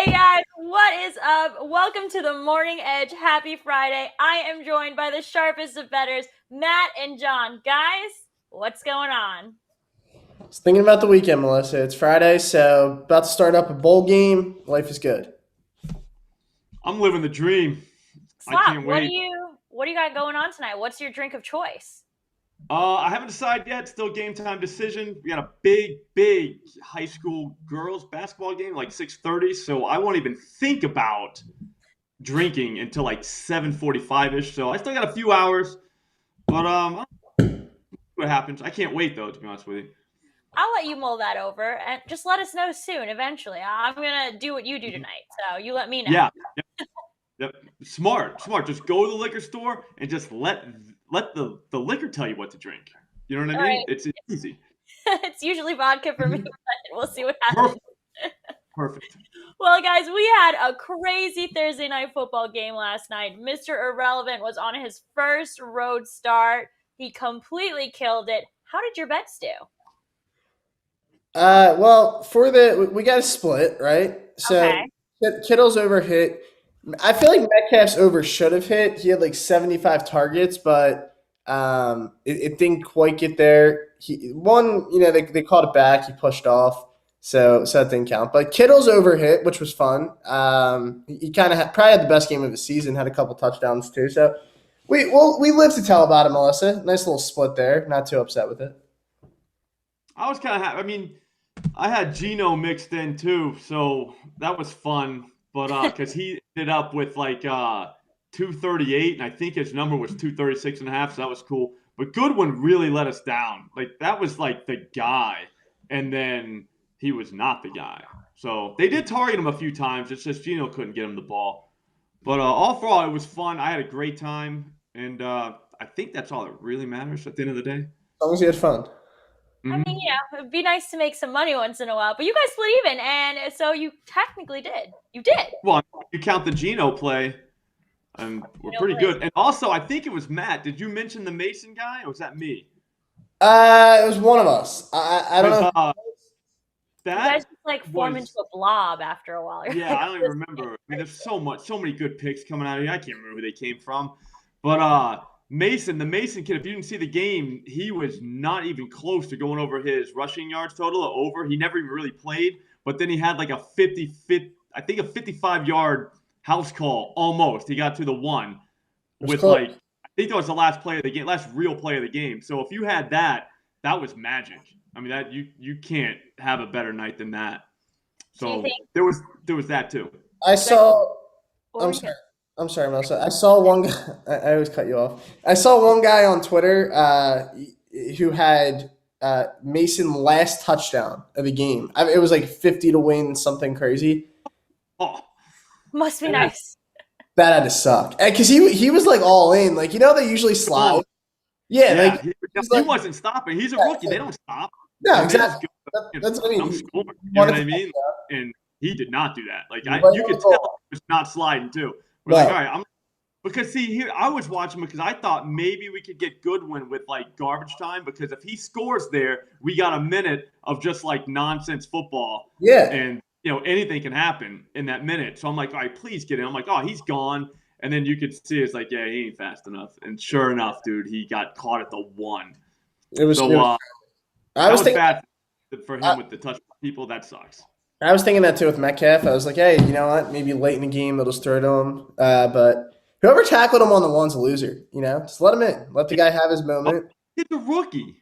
Hey guys, what is up? Welcome to the Morning Edge. Happy Friday. I am joined by the sharpest of bettors, Matt and John. Guys, what's going on? I was thinking about the weekend, Melissa. It's Friday, so about to start up a bowl game. Life is good. I'm living the dream. I Slop, can't what do wait. you got going on tonight? What's your drink of choice? I haven't decided yet. Still game time decision. We got a big high school girls basketball game, like 6:30. So I won't even think about drinking until like 7:45 ish. So I still got a few hours, but I'll see what happens. I can't wait though, to be honest with you. I'll let you mull that over and just let us know soon, eventually. I'm going to do what you do tonight, so you let me know. Yeah. Yep. Smart. Just go to the liquor store and just let the liquor tell you what to drink. You know what I mean? Right. It's easy. It's usually vodka for me, but we'll see what happens. Perfect. Well, guys, we had a crazy Thursday night football game last night. Mr. Irrelevant was on his first road start. He completely killed it. How did your bets do? Well, we got a split, right? So Okay. Kittle's over hit. I feel like Metcalf's over should have hit. He had like 75 targets, but it didn't quite get there. They called it back. He pushed off, so that didn't count. But Kittle's over hit, which was fun. He kind of probably had the best game of the season. Had a couple touchdowns too. So we live to tell about it, Melissa. Nice little split there. Not too upset with it. I was kind of happy. I mean, I had Gino mixed in too, so that was fun. But because he ended up with like 238, and I think his number was 236 and a half, so that was cool. But Goodwin really let us down. Like that was like the guy, and then he was not the guy. So they did target him a few times. It's just Gino couldn't get him the ball. But all for all, it was fun. I had a great time, and I think that's all that really matters at the end of the day. As long as you had fun. I mean, Mm-hmm. it'd be nice to make some money once in a while, but you guys split even, and so you technically did. You did. Well, you count the Gino play, and we're pretty good. And also, I think it was Matt. Did you mention the Mason guy, or was that me? It was one of us. I don't know. You guys That just like form into was, a blob after a while. yeah, I don't even remember. I mean, there's so many good picks coming out of here. I can't remember who they came from. But Mason, the Mason kid, if you didn't see the game, he was not even close to going over his rushing yards total or over. He never even really played. But then he had like a 55-yard house call almost. He got to the one It was with close. like, I think that was the last play of the game, last real play of the game. So if you had that, that was magic. I mean, that you can't have a better night than that. Do you So think? there was that too. I saw. What were I'm you sorry. I'm sorry, Melissa. I saw one guy. I always cut you off. I saw one guy on Twitter who had Mason last touchdown of the game. It was like 50 to win, something crazy. Oh, Must be and that's nice. That had to suck because he was like all in. Like they usually slide. oh Yeah, like yeah, he's he like wasn't stopping. He's a yeah, rookie. They don't stop. no, Like they just exactly. go That's what I mean. I'm scoring. He You know wanted what to I mean? touchdown. And he did not do that. Like He was you on could the tell goal. he was not sliding too. We're like, No, all right, I'm because see here I was watching because I thought maybe we could get Goodwin with like garbage time because if he scores there, we got a minute of just like nonsense football yeah, and anything can happen in that minute. So I'm like, all right, please get in. I'm like, oh, he's gone. And then you could see it's like, yeah, he ain't fast enough. And sure enough, dude, he got caught at the one. it was. It So was I that was was thinking. bad for I, him with the touch people. That sucks. I was thinking that too with Metcalf. I was like, hey, you know what? Maybe late in the game they'll just throw to him. But whoever tackled him on the one's a loser. Just let him in. Let the guy have his Oh, moment. he's a rookie.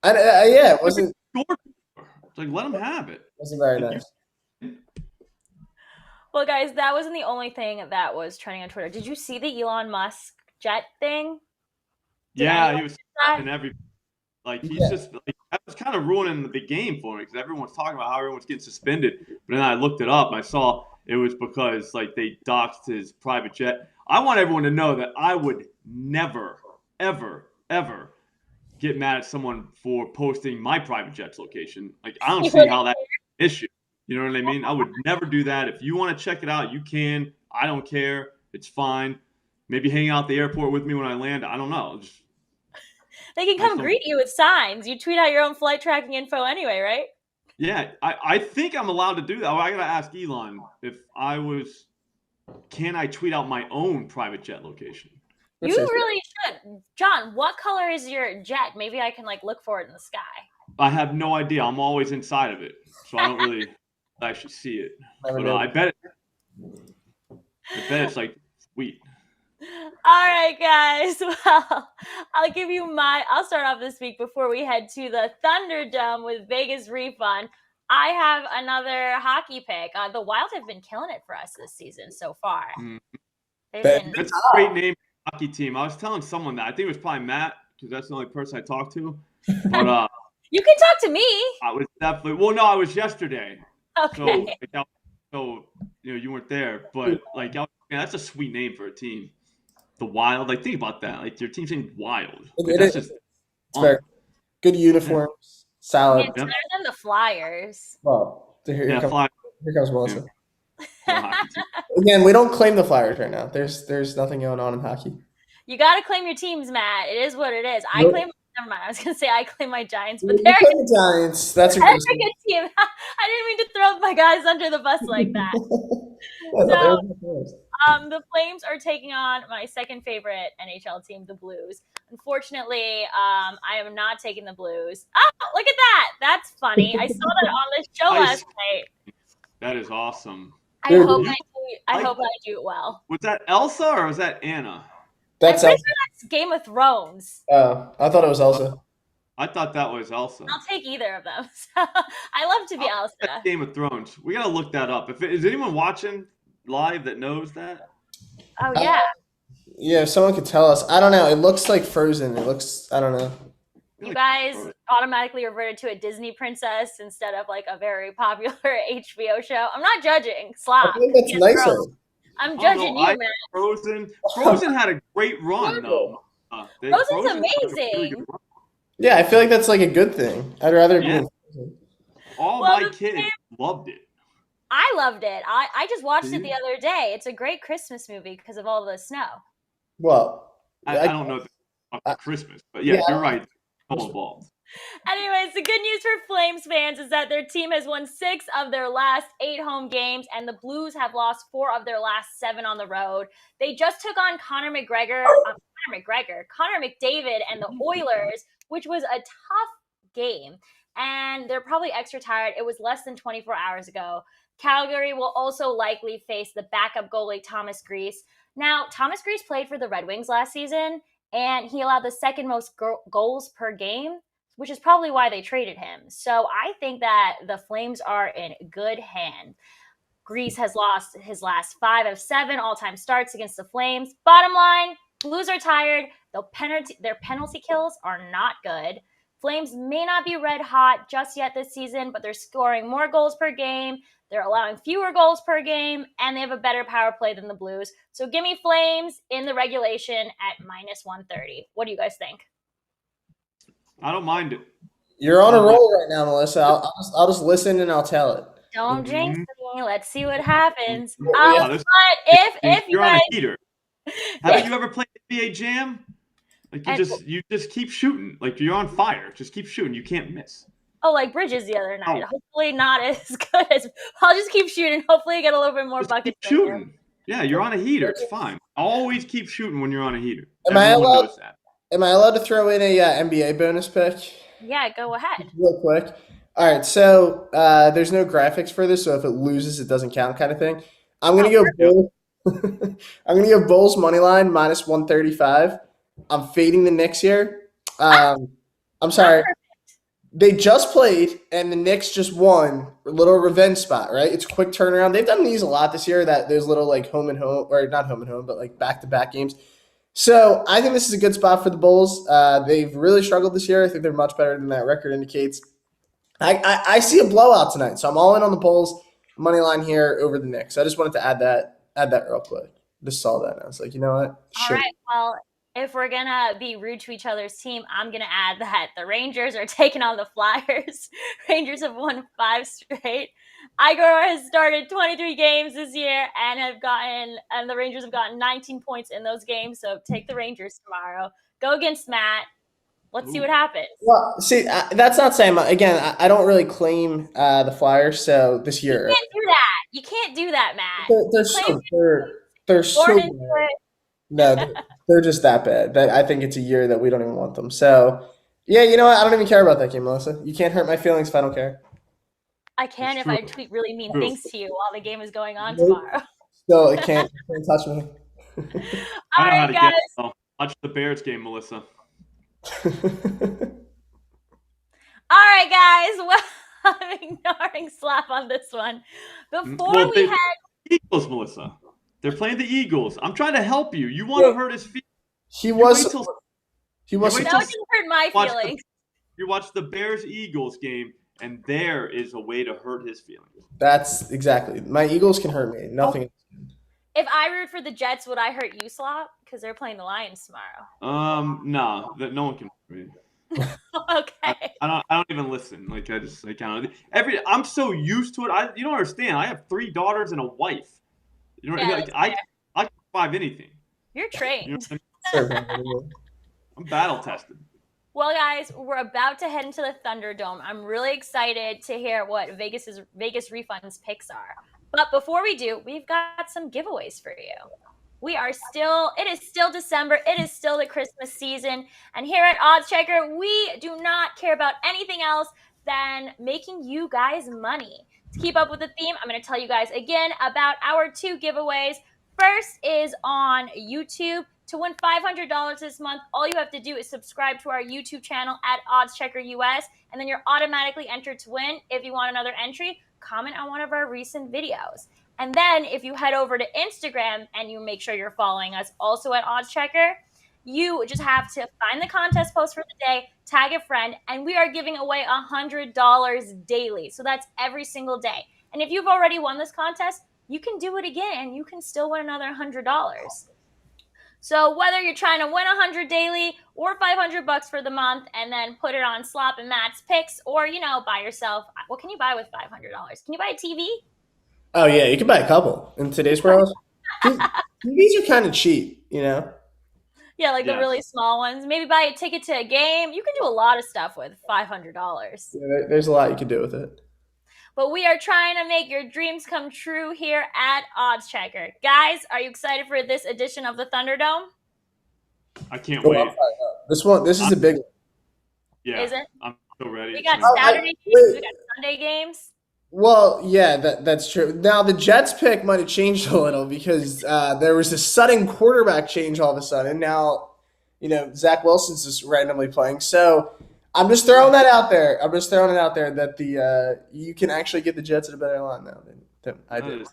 Yeah, it Never wasn't scored before. It's like let him have it. wasn't very Like nice. Well, guys, that wasn't the only thing that was trending on Twitter. Did you see the Elon Musk jet thing? Did Yeah, anyone he was see that? and every like he's Yeah, just like that was kind of ruining the game for me because everyone's talking about how everyone's getting suspended. But then I looked it up and I saw it was because like they doxed his private jet. I want everyone to know that I would never, ever get mad at someone for posting my private jet's location. Like I don't You see wouldn't? how that issue. You know what I mean? I would never do that. If you want to check it out, you can. I don't care. It's fine. Maybe hang out at the airport with me when I land. I don't know. They can I come still, greet you with signs. You tweet out your own flight tracking info anyway, right? Yeah, I think I'm allowed to do that. Well, I gotta ask Elon if I was. Can I tweet out my own private jet location? You really should. John, what color is your jet? Maybe I can look for it in the sky. I have no idea. I'm always inside of it, so I don't really actually see it. But I bet it's like sweet. All right, guys. Well, I'll start off this week before we head to the Thunderdome with VegasRefund. I have another hockey pick. The Wild have been killing it for us this season so far. That's a great name for a hockey team. I was telling someone that. I think it was probably Matt, because that's the only person I talked to. But you can talk to me. I was definitely I was yesterday. Okay. So you weren't there, but that's a sweet name for a team. The Wild, think about that. Your team's named Wild. It's very good uniforms, solid. It's better than the Flyers. Well, here comes Melissa. Yeah. Again, we don't claim the Flyers right now. There's nothing going on in hockey. You got to claim your teams, Matt. It is what it is. Nope. Never mind. I was going to say I claim my Giants, but they're the Giants. That's a good team. I didn't mean to throw my guys under the bus like that. The Flames are taking on my second favorite NHL team, the Blues. Unfortunately, I am not taking the Blues. Oh, look at that. That's funny. I saw that on the show last night. That is awesome. I hope I do it well. Was that Elsa or was that Anna? That's Game of Thrones. Oh, I thought it was Elsa. I thought that was Elsa. I'll take either of them. I love to be Elsa. Game of Thrones. We gotta look that up. Is anyone watching live that knows that? Oh yeah. Yeah, if someone could tell us. I don't know. It looks like Frozen. I don't know. You guys automatically reverted to a Disney princess instead of a very popular HBO show. I'm not judging. Slop. I think that's nicer. I'm judging you, man. Frozen had a great run, though. Frozen's amazing. Really yeah, I feel like that's a good thing. I'd rather be in Frozen. All my kids loved it. I loved it. I just watched it the other day. It's a great Christmas movie because of all the snow. Well, I don't know about Christmas, but yeah, you're right. Involved. Anyways, the good news for Flames fans is that their team has won 6 of their last 8 home games, and the Blues have lost 4 of their last 7 on the road. They just took on Connor McDavid and the Oilers, which was a tough game, and they're probably extra tired. It was less than 24 hours ago. Calgary will also likely face the backup goalie Thomas Greiss. Now, Thomas Greiss played for the Red Wings last season, and he allowed the second most goals per game, which is probably why they traded him. So I think that the Flames are in good hand. Greiss has lost his last 5 of 7 all-time starts against the Flames. Bottom line, Blues are tired. Their penalty kills are not good. Flames may not be red hot just yet this season, but they're scoring more goals per game. They're allowing fewer goals per game, and they have a better power play than the Blues. So give me Flames in the regulation at -130. What do you guys think? I don't mind it. You're on a roll right now, Melissa. I'll just listen and I'll tell it. Don't jinx me. Let's see what happens. But if you you're guys, on a heater. Haven't you ever played NBA Jam? You just keep shooting. You're on fire. Just keep shooting. You can't miss. Oh, like Bridges the other night. Hopefully not as good as. I'll just keep shooting. Hopefully I get a little bit more buckets. Keep shooting. Yeah, you're on a heater. It's fine. Always keep shooting when you're on a heater. Am I allowed to throw in a NBA bonus pick? Yeah, go ahead. Real quick. All right, so there's no graphics for this, so if it loses, it doesn't count, kind of thing. I'm gonna go Bulls. I'm gonna go Bulls money line -135. I'm fading the Knicks here. I'm sorry. They just played, and the Knicks just won. A little revenge spot, right? It's a quick turnaround. They've done these a lot this year, that there's little home and home, or not home and home, but back-to-back games. So I think this is a good spot for the Bulls. They've really struggled this year. I think they're much better than that record indicates. I see a blowout tonight, so I'm all in on the Bulls money line here over the Knicks. I just wanted to add that real quick. Just saw that, and I was like, you know what? All right, well, if we're going to be rude to each other's team, I'm going to add that the Rangers are taking on the Flyers. Rangers have won 5 straight. Igor has started 23 games this year and the Rangers have gotten 19 points in those games. So take the Rangers tomorrow. Go against Matt. Let's see what happens. Well, see, that's not saying again. I don't really claim the Flyers. So this You year, can't do that. You can't do that, Matt. they're You claim so they're born so into bad. it. No, they're just that bad. That I think it's a year that we don't even want them. So yeah, you know what? I don't even care about that game, Melissa. You can't hurt my feelings if I don't care. I can It's if I true. tweet really mean True. things to you while the game is going on Nope. tomorrow. So it can't touch me. All I know how right, to guys. get it. So watch the Bears game, Melissa. All right, guys. Well, I'm ignoring Slap on this one. Before we head, Eagles, Melissa. They're playing the Eagles. I'm trying to help you. You want to hurt his feelings. He was. Wait till no, it didn't hurt my feelings. you watch the Bears-Eagles game, and there is a way to hurt his feelings. That's exactly. My Eagles can hurt me. Nothing. If I root for the Jets, would I hurt you, Slop? Because they're playing the Lions tomorrow. No, no one can hurt me. Okay. I don't even listen. Like I just like kind of I'm so used to it. You don't understand. I have 3 daughters and a wife. You know, Yeah, like, I can survive anything. You're trained. You know what I mean? I'm battle tested. Well, guys, we're about to head into the Thunderdome. I'm really excited to hear what Vegas Refund's picks are. But before we do, we've got some giveaways for you. It is still December. It is still the Christmas season. And here at OddsChecker, we do not care about anything else than making you guys money. To keep up with the theme, I'm going to tell you guys again about our 2 giveaways. First is on YouTube. To win $500 this month, all you have to do is subscribe to our YouTube channel at OddsChecker US, and then you're automatically entered to win. If you want another entry, comment on one of our recent videos. And then if you head over to Instagram and you make sure you're following us also at OddsChecker, you just have to find the contest post for the day, tag a friend, and we are giving away $100 daily. So that's every single day. And if you've already won this contest, you can do it again and you can still win another $100. So whether you're trying to win 100 daily or $500 for the month and then put it on Slop and Matt's picks, or, buy yourself, what can you buy with $500? Can you buy a TV? Oh yeah, you can buy a couple in today's world. TVs are kind of cheap, Yeah, like the really small ones. Maybe buy a ticket to a game. You can do a lot of stuff with $500. Yeah, there's a lot you can do with it. But we are trying to make your dreams come true here at OddsChecker. Guys, are you excited for this edition of the Thunderdome? I can't wait. This is a big one. Yeah. Is it? I'm so ready. We got Saturday games. We got Sunday games. Well, yeah, that's true. Now, the Jets pick might have changed a little because there was a sudden quarterback change all of a sudden. Now, Zach Wilson's just randomly playing. So I'm just throwing that out there. That you can actually get the Jets at a better line now than I did.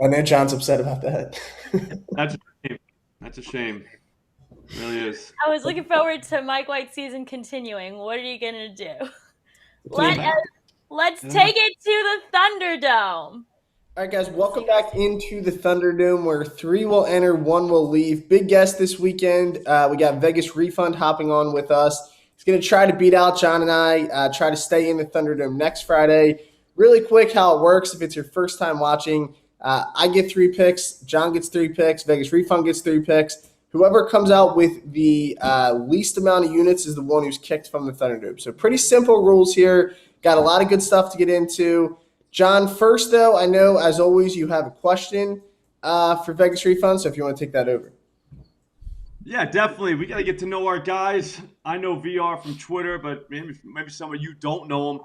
I know John's upset about that. That's a shame. It really is. I was looking forward to Mike White's season continuing. What are you going to do? Let's take it to the Thunderdome. All right, guys, welcome back into the Thunderdome where 3 will enter, 1 will leave. Big guest this weekend. We got Vegas Refund hopping on with us. He's going to try to beat out John and I, try to stay in the Thunderdome next Friday. Really quick how it works if it's your first time watching. I get 3 picks. John gets 3 picks. Vegas Refund gets 3 picks. Whoever comes out with the least amount of units is the one who's kicked from the Thunderdome. So pretty simple rules here. Got a lot of good stuff to get into. John, first, though, I know, as always, you have a question for Vegas Refund, so if you want to take that over. Yeah, definitely. We got to get to know our guys. I know VR from Twitter, but maybe some of you don't know him.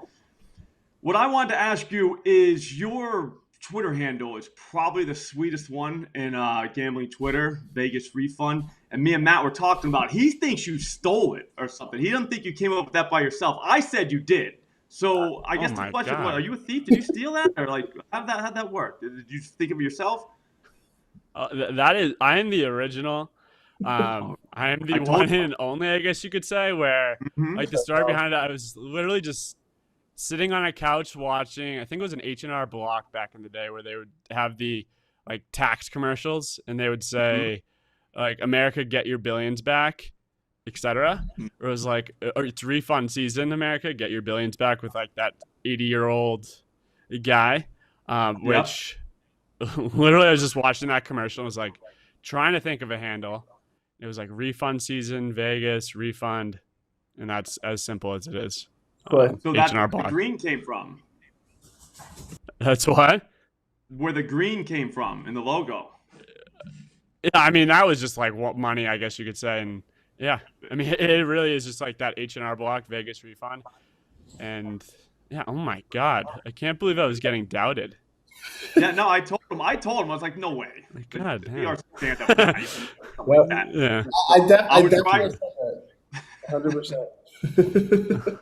What I wanted to ask you is your Twitter handle is probably the sweetest one in gambling Twitter, Vegas Refund. And me and Matt were talking about he thinks you stole it or something. He doesn't think you came up with that by yourself. I said you did. So I guess the question was, are you a thief? Did you steal that? Or how'd that work? Did you think of it yourself? I am the original. I am the one and only, I guess you could say, where the story behind it, I was literally just sitting on a couch watching, I think it was an H&R Block back in the day where they would have the tax commercials and they would say America, get your billions back, etc. It was it's refund season, America, get your billions back, with that 80-year-old guy, which literally I was just watching that commercial and was trying to think of a handle. It was like refund season, Vegas, refund, and that's as simple as it is. But So that's H&R where the block. green came from. That's what? Where the green came from in the logo. Yeah, I mean, that was just like what money, I guess you could say. And yeah, I mean, it really is just like that H&R block, Vegas refund. And yeah, oh my God. I can't believe I was getting doubted. Yeah, no, I told him. I was like, no way. God damn. VR stand-up guy. Well, Like that. Yeah, I was definitely right. said that. 100%.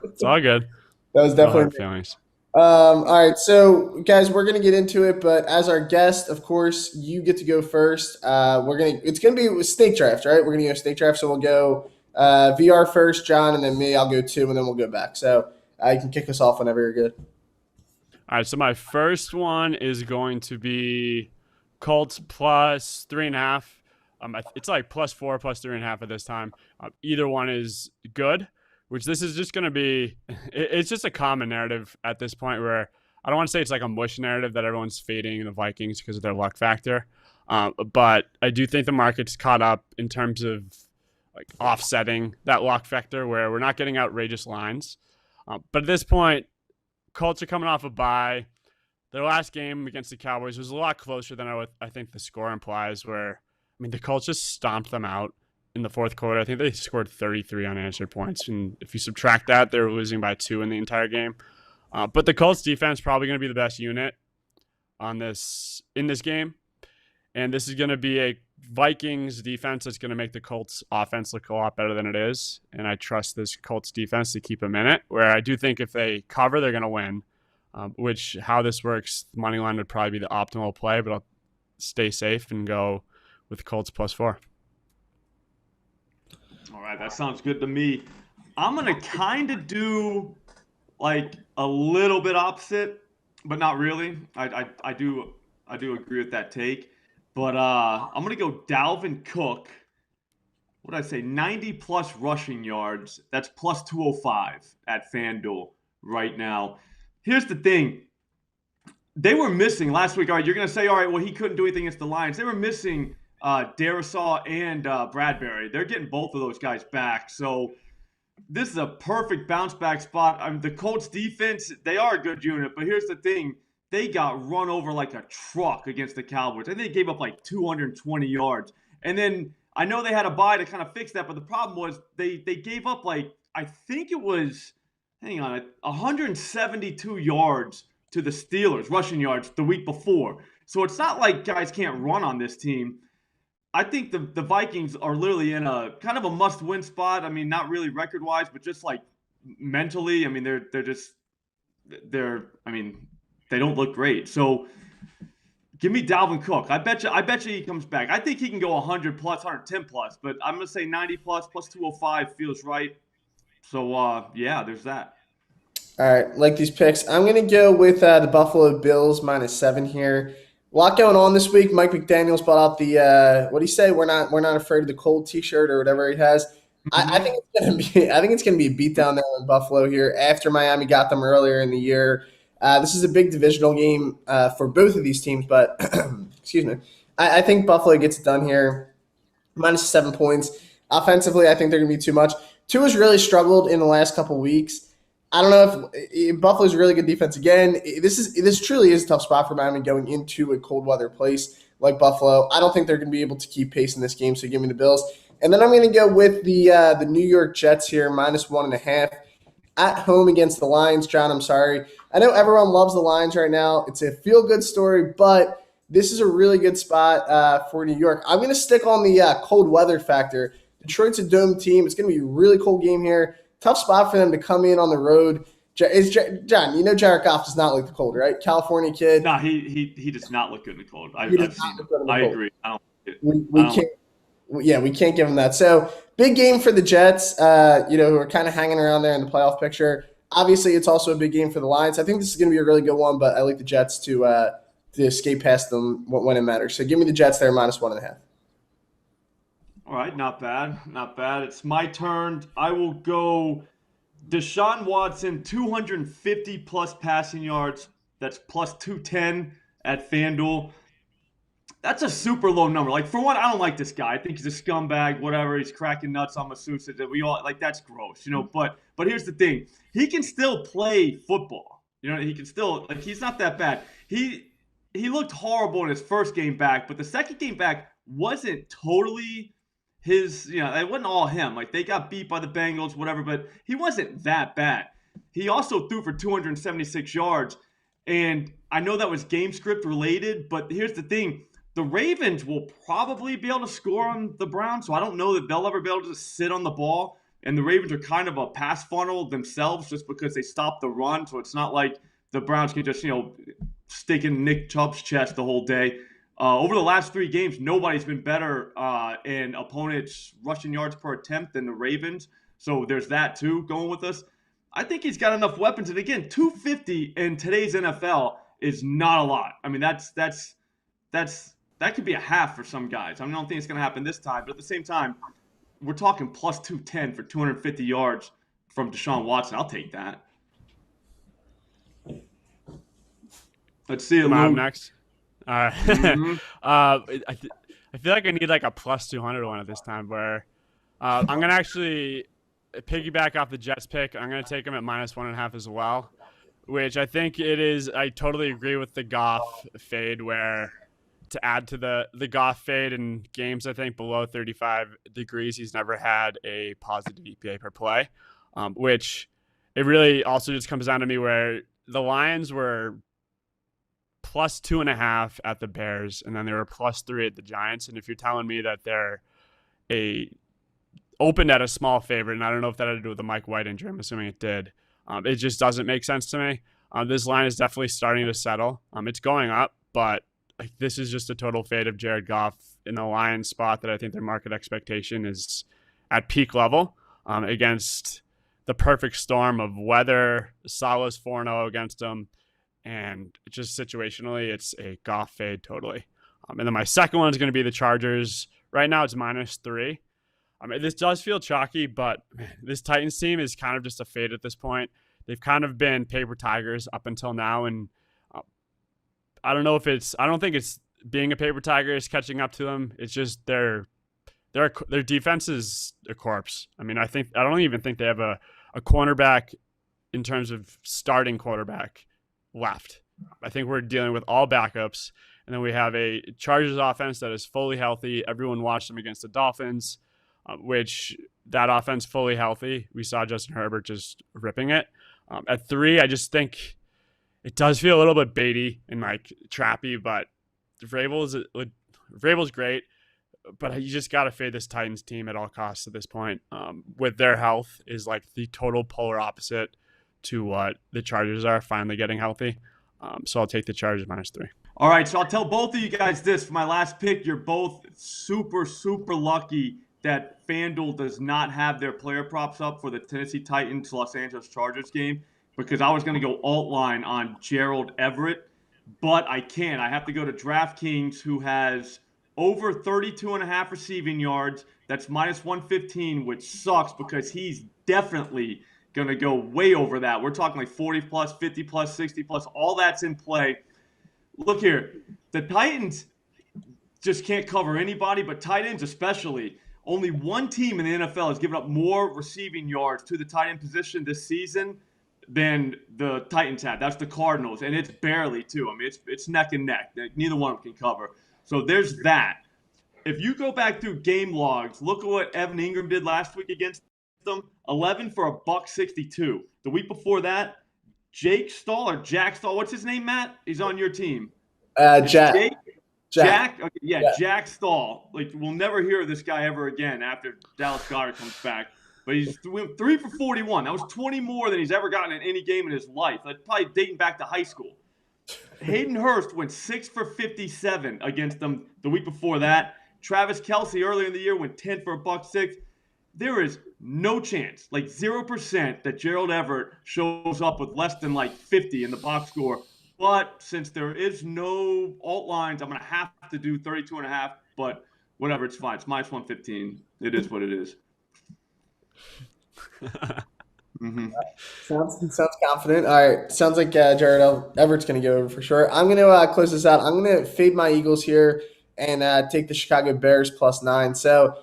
it's all good. That was No hard definitely. feelings. All right, so guys, we're gonna get into it, but as our guest, of course, you get to go first. It's gonna be a snake draft, right? We're gonna go snake draft, so we'll go VR first, John, and then me. I'll go 2, and then we'll go back. So you can kick us off whenever you're good. All right, so my first one is going to be Colts plus 3.5. It's like +4, +3.5 at this time. Either one is good, which this is just going to be. It's just a common narrative at this point where I don't want to say it's like a mush narrative that everyone's fading the Vikings because of their luck factor. But I do think the market's caught up in terms of like offsetting that luck factor where we're not getting outrageous lines. But at this point, Colts are coming off a bye. Their last game against the Cowboys was a lot closer than I think the score implies, where, I mean, the Colts just stomped them out in the fourth quarter. I think they scored 33 unanswered points. And if you subtract that, they were losing by 2 in the entire game. But the Colts defense is probably going to be the best unit in this game. And this is going to be a Vikings defense that's going to make the Colts offense look a lot better than it is. And I trust this Colts defense to keep them in it, where I do think if they cover, they're going to win. Which, how this works, money line would probably be the optimal play, but I'll stay safe and go with Colts +4. All right, that sounds good to me. I'm going to kind of do like a little bit opposite, but not really. I do agree with that take. But I'm going to go Dalvin Cook. What did I say? 90+ rushing yards. That's +205 at FanDuel right now. Here's the thing. They were missing last week. All right, you're going to say, all right, well, he couldn't do anything against the Lions. They were missing Darisaw and Bradbury. They're getting both of those guys back. So this is a perfect bounce back spot. I mean, the Colts defense, they are a good unit. But here's the thing. They got run over like a truck against the Cowboys. I think they gave up like 220 yards. And then I know they had a bye to kind of fix that. But the problem was they gave up like, I think it was – 172 yards to the Steelers, rushing yards, the week before. So it's not like guys can't run on this team. I think the Vikings are literally in a kind of a must-win spot. I mean, not really record-wise, but just like mentally. I mean, they don't look great. So give me Dalvin Cook. I bet you he comes back. I think he can go 100+, 110+, but I'm going to say 90+, +205 feels right. So, yeah, there's that. All right, like these picks. I'm going to go with the Buffalo Bills -7 here. A lot going on this week. Mike McDaniel's brought out the what do you say? We're not afraid of the cold T-shirt or whatever he has. I think it's going to be a beatdown there in Buffalo here after Miami got them earlier in the year. This is a big divisional game for both of these teams, but excuse me. I think Buffalo gets it done here. -7 points. Offensively, I think they're going to be too much. Tua's really struggled in the last couple weeks. I don't know if Buffalo's a really good defense again. This truly is a tough spot for Miami going into a cold weather place like Buffalo. I don't think they're going to be able to keep pace in this game, so give me the Bills. And then I'm going to go with the New York Jets here, -1.5 at home against the Lions. John, I'm sorry. I know everyone loves the Lions right now. It's a feel-good story, but this is a really good spot for New York. I'm going to stick on the cold weather factor. Detroit's a dome team. It's going to be a really cold game here. Tough spot for them to come in on the road. John, you know Jared Goff does not like the cold, right? California kid. No, he does not look good in the cold. I agree. We can't give him that. So big game for the Jets, who are kind of hanging around there in the playoff picture. Obviously, it's also a big game for the Lions. I think this is going to be a really good one, but I like the Jets to escape past them when it matters. So give me the Jets there, -1.5. All right, not bad. Not bad. It's my turn. I will go Deshaun Watson, 250+ passing yards. That's +210 at FanDuel. That's a super low number. Like, for one, I don't like this guy. I think he's a scumbag, whatever. He's cracking nuts on masseuses. That we all like. That's gross, you know. But here's the thing: he can still play football. You know, he can still like. He's not that bad. He looked horrible in his first game back, but the second game back wasn't totally his. You know, it wasn't all him. Like, they got beat by the Bengals, whatever. But he wasn't that bad. He also threw for 276 yards, and I know that was game script related. But here's the thing. The Ravens will probably be able to score on the Browns, so I don't know that they'll ever be able to just sit on the ball. And the Ravens are kind of a pass funnel themselves just because they stop the run, so it's not like the Browns can just, stick in Nick Chubb's chest the whole day. Over the last 3 games, nobody's been better in opponents' rushing yards per attempt than the Ravens, so there's that too going with us. I think he's got enough weapons, and again, 250 in today's NFL is not a lot. I mean, that could be a half for some guys. I don't think it's going to happen this time. But at the same time, we're talking plus 210 for 250 yards from Deshaun Watson. I'll take that. Let's see it, Am I up Luke. next? All right. Mm-hmm. I feel like I need like a plus 200 one at this time where I'm going to actually piggyback off the Jets pick. I'm going to take them at minus 1.5 as well, which I think it is. I totally agree with the Goff fade where – to add to the Goff fade in games, I think below 35 degrees, he's never had a positive EPA per play, which it really also just comes down to me where the Lions were plus 2.5 at the Bears, and then they were plus 3 at the Giants. And if you're telling me that they're opened at a small favorite, and I don't know if that had to do with the Mike White injury, I'm assuming it did, it just doesn't make sense to me. This line is definitely starting to settle. It's going up, but this is just a total fade of Jared Goff in the Lions spot that I think their market expectation is at peak level against the perfect storm of weather. Salah's 4-0 against them, and just situationally, it's a Goff fade totally. And then my second one is going to be the Chargers. Right now, it's minus 3. This does feel chalky, but this Titans team is kind of just a fade at this point. They've kind of been paper tigers up until now, and I don't think it's being a paper tiger is catching up to them. It's just their defense is a corpse. I don't even think they have a cornerback in terms of starting quarterback left. I think we're dealing with all backups. And then we have a Chargers offense that is fully healthy. Everyone watched them against the Dolphins, which that offense fully healthy. We saw Justin Herbert just ripping it. At 3, I just think it does feel a little bit baity and like trappy, but Vrabel's great, but you just got to fade this Titans team at all costs at this point. With their health is like the total polar opposite to what the Chargers are finally getting healthy. So I'll take the Chargers minus 3. All right, so I'll tell both of you guys this. For my last pick, you're both super, super lucky that FanDuel does not have their player props up for the Tennessee Titans Los Angeles Chargers game, because I was going to go alt line on Gerald Everett, but I can't. I have to go to DraftKings, who has over 32.5 receiving yards. That's minus 115, which sucks because he's definitely going to go way over that. We're talking like 40 plus, 50 plus, 60 plus. All that's in play. Look here. The Titans just can't cover anybody, but tight ends especially. Only one team in the NFL has given up more receiving yards to the tight end position this season than the Titans have. That's the Cardinals, and it's barely too. It's neck and neck. Neither one of them can cover. So there's that. If you go back through game logs, look at what Evan Ingram did last week against them. 11 for $162. The week before that, Jack Stahl. What's his name, Matt? He's on your team. Jack. Jack? Okay, yeah, Jack Stahl. Like, we'll never hear of this guy ever again after Dallas Goedert comes back. But he's 3 for 41. That was 20 more than he's ever gotten in any game in his life. That's probably dating back to high school. Hayden Hurst went 6 for 57 against them the week before that. Travis Kelce earlier in the year went 10 for $106. There is no chance, like 0%, that Gerald Everett shows up with less than like 50 in the box score. But since there is no alt lines, I'm going to have to do 32.5. But whatever, it's fine. It's minus 115. It is what it is. Mm-hmm. Sounds confident. All right. Sounds like Jared Everett's going to go over for sure. I'm going to close this out. I'm going to fade my Eagles here. and take the Chicago Bears +9. So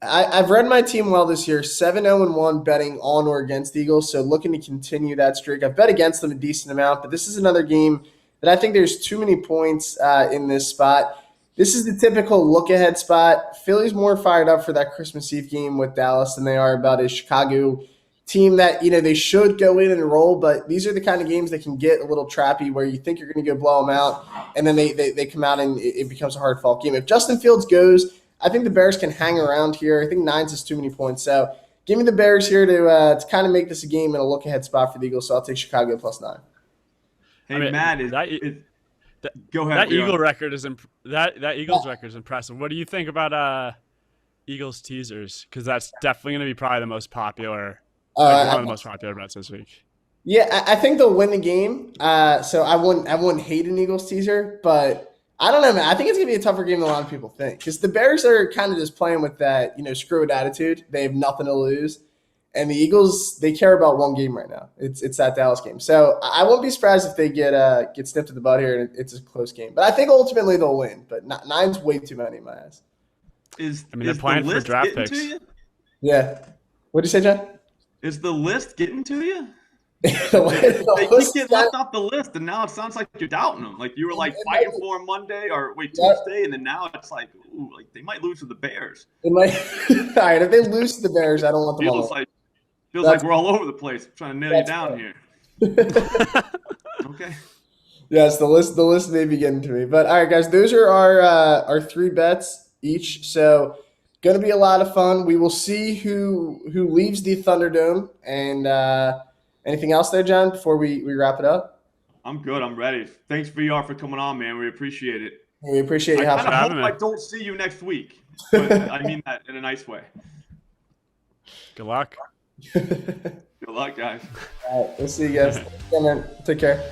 I've read my team well this year, 7-0-1 betting on or against the Eagles, so looking to continue that streak. I've bet against them a decent amount, but this is another game that I think there's too many points in this spot. This is the typical look-ahead spot. Philly's more fired up for that Christmas Eve game with Dallas than they are about a Chicago team that, they should go in and roll, but these are the kind of games that can get a little trappy where you think you're going to go blow them out, and then they come out and it becomes a hard-fought game. If Justin Fields goes, I think the Bears can hang around here. I think 9's is too many points. So give me the Bears here to kind of make this a game and a look-ahead spot for the Eagles, so I'll take Chicago +9. Hey, Matt, go ahead. That Eagle record is that Eagles record is impressive. What do you think about Eagles teasers? Because that's definitely going to be probably the most popular, one of the most popular bets this week. Yeah, I think they'll win the game. So I wouldn't hate an Eagles teaser, but I don't know, man. I think it's going to be a tougher game than a lot of people think because the Bears are kind of just playing with that, screw it attitude. They have nothing to lose. And the Eagles, they care about one game right now. It's that Dallas game. So I won't be surprised if they get snipped in the butt here and it's a close game. But I think ultimately they'll win. But 9's way too many in my eyes. They're playing for draft picks. Yeah. What did you say, John? Is the list getting to you? They keep getting left off the list, and now it sounds like you're doubting them. Like you were fighting for them Tuesday, and then now it's like, ooh, like they might lose to the Bears. All right, if they lose to the Bears, I don't want them all. Feels like we're all over the place. I'm trying to nail you down here. Okay. Yes, the list may be getting to me. But all right, guys, those are our 3 bets each. So going to be a lot of fun. We will see who leaves the Thunderdome. And anything else there, John, before we wrap it up? I'm good. I'm ready. Thanks, VR, for coming on, man. We appreciate it. We appreciate you. I hope I don't see you next week. But I mean that in a nice way. Good luck. Good luck, guys. All right, we'll see you guys. Take care.